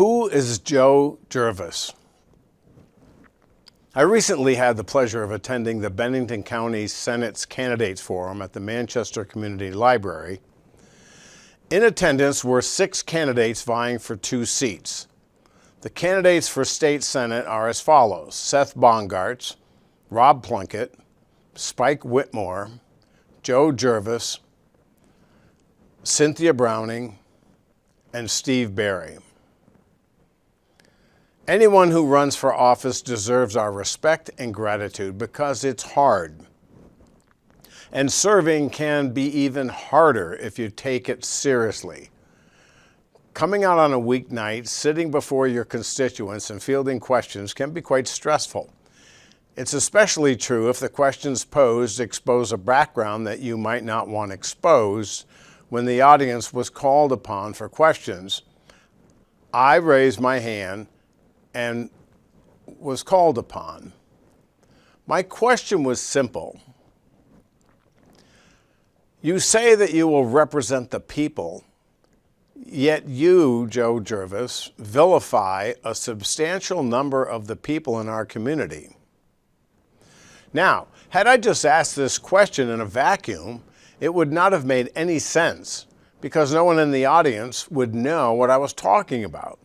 Who is Joe Gervais? I recently had the pleasure of attending the Bennington County Senate's Candidates Forum at the Manchester Community Library. In attendance were 6 candidates vying for 2 seats. The candidates for State Senate are as follows: Seth Bongartz, Rob Plunkett, Spike Whitmore, Joe Gervais, Cynthia Browning, and Steve Barry. Anyone who runs for office deserves our respect and gratitude because it's hard. And serving can be even harder if you take it seriously. Coming out on a weeknight, sitting before your constituents and fielding questions can be quite stressful. It's especially true if the questions posed expose a background that you might not want exposed. When the audience was called upon for questions, I raised my hand and was called upon. My question was simple. You say that you will represent the people, yet you, Joe Gervais, vilify a substantial number of the people in our community. Now, had I just asked this question in a vacuum, it would not have made any sense because no one in the audience would know what I was talking about.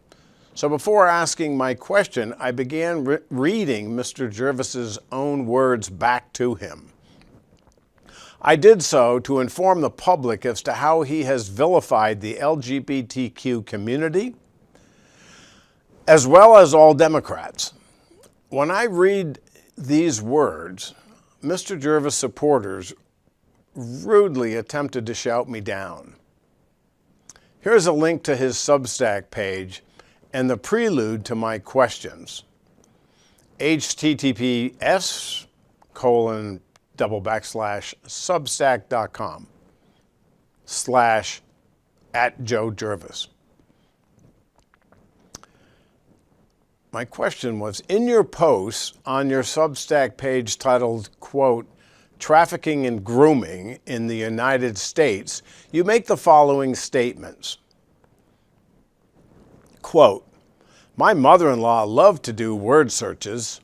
So before asking my question, I began reading Mr. Gervais's own words back to him. I did so to inform the public as to how he has vilified the LGBTQ community, as well as all Democrats. When I read these words, Mr. Gervais supporters rudely attempted to shout me down. Here's a link to his Substack page and the prelude to my questions. https://substack.com/@Joe My question was, in your post on your Substack page titled, quote, "Trafficking and Grooming in the United States," you make the following statements. Quote, "My mother-in-law loved to do word searches.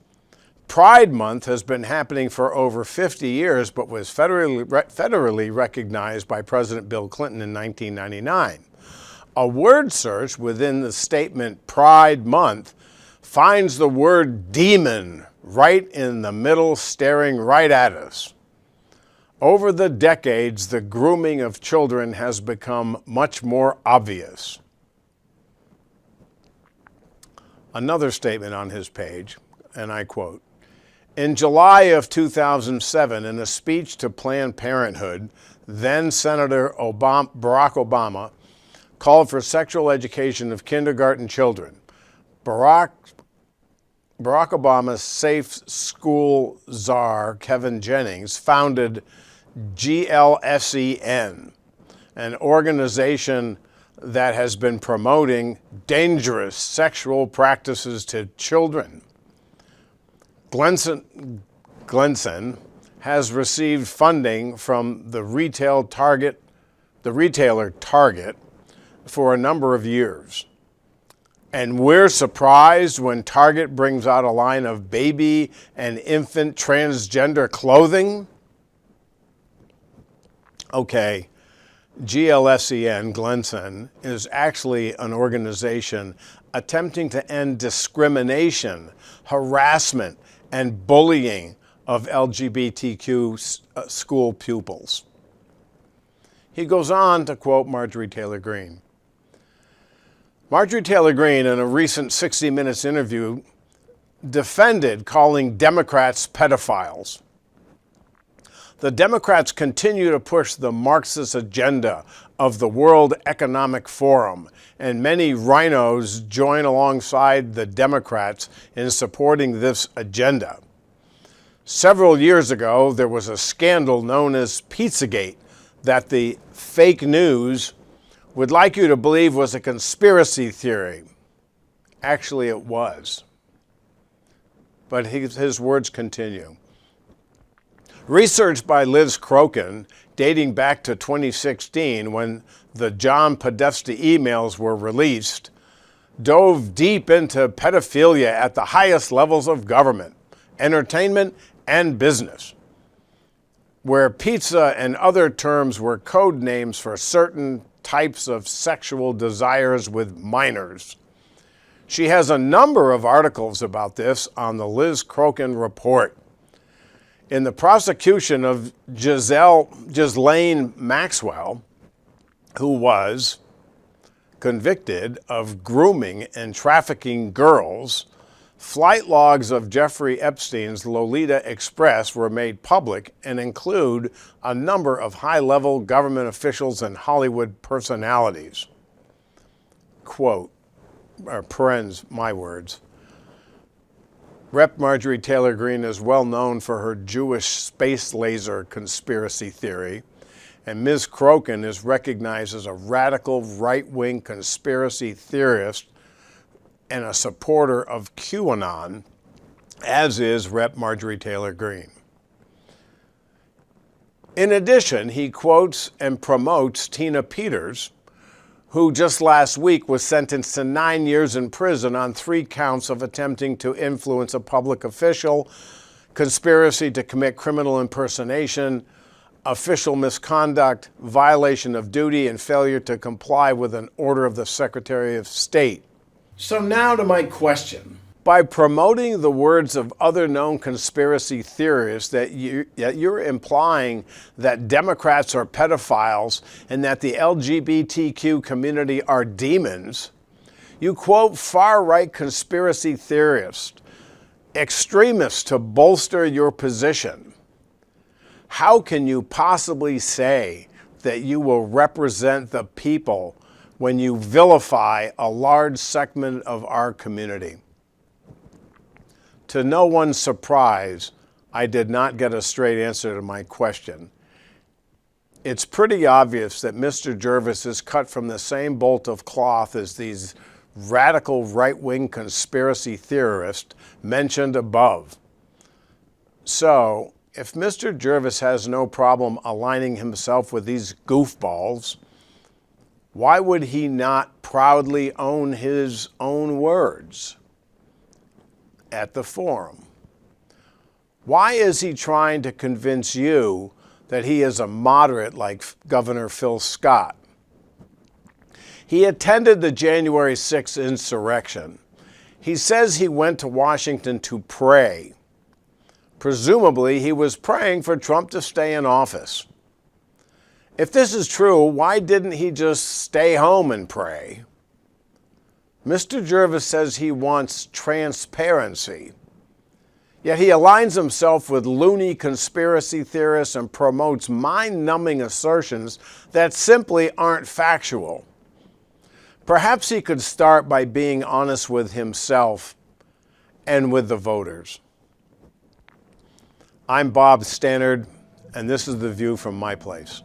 Pride Month has been happening for over 50 years, but was federally recognized by President Bill Clinton in 1999. A word search within the statement Pride Month finds the word demon right in the middle, staring right at us. Over the decades, the grooming of children has become much more obvious." Another statement on his page, and I quote, "In July of 2007, in a speech to Planned Parenthood, then Senator Barack Obama called for sexual education of kindergarten children. Barack Obama's safe school czar, Kevin Jennings, founded GLSEN, an organization that has been promoting dangerous sexual practices to children. Glenson has received funding from the retailer Target for a number of years. And we're surprised when Target brings out a line of baby and infant transgender clothing." Okay. GLSEN, Glenson, is actually an organization attempting to end discrimination, harassment, and bullying of LGBTQ school pupils. He goes on to quote Marjorie Taylor Greene. Marjorie Taylor Greene, in a recent 60 Minutes interview, defended calling Democrats pedophiles. The Democrats continue to push the Marxist agenda of the World Economic Forum, and many rhinos join alongside the Democrats in supporting this agenda. Several years ago, there was a scandal known as Pizzagate that the fake news would like you to believe was a conspiracy theory. Actually, it was. But his words continue. Research by Liz Crokin, dating back to 2016 when the John Podesta emails were released, dove deep into pedophilia at the highest levels of government, entertainment, and business, where pizza and other terms were code names for certain types of sexual desires with minors. She has a number of articles about this on the Liz Crokin Report. In the prosecution of Ghislaine Maxwell, who was convicted of grooming and trafficking girls, flight logs of Jeffrey Epstein's Lolita Express were made public and include a number of high-level government officials and Hollywood personalities. Quote, or parens, my words, Rep. Marjorie Taylor Greene is well known for her Jewish space laser conspiracy theory, and Ms. Crokin is recognized as a radical right-wing conspiracy theorist and a supporter of QAnon, as is Rep. Marjorie Taylor Greene. In addition, he quotes and promotes Tina Peters, who just last week was sentenced to 9 years in prison on 3 counts of attempting to influence a public official, conspiracy to commit criminal impersonation, official misconduct, violation of duty, and failure to comply with an order of the Secretary of State. So now to my question. By promoting the words of other known conspiracy theorists that you're implying that Democrats are pedophiles and that the LGBTQ community are demons, you quote far-right conspiracy theorists, extremists to bolster your position. How can you possibly say that you will represent the people when you vilify a large segment of our community? To no one's surprise, I did not get a straight answer to my question. It's pretty obvious that Mr. Gervais is cut from the same bolt of cloth as these radical right-wing conspiracy theorists mentioned above. So, if Mr. Gervais has no problem aligning himself with these goofballs, why would he not proudly own his own words at the forum? Why is he trying to convince you that he is a moderate like Governor Phil Scott? He attended the January 6th insurrection. He says he went to Washington to pray. Presumably, he was praying for Trump to stay in office. If this is true, why didn't he just stay home and pray? Mr. Gervais says he wants transparency, yet he aligns himself with loony conspiracy theorists and promotes mind-numbing assertions that simply aren't factual. Perhaps he could start by being honest with himself and with the voters. I'm Bob Stannard, and this is The View from my place.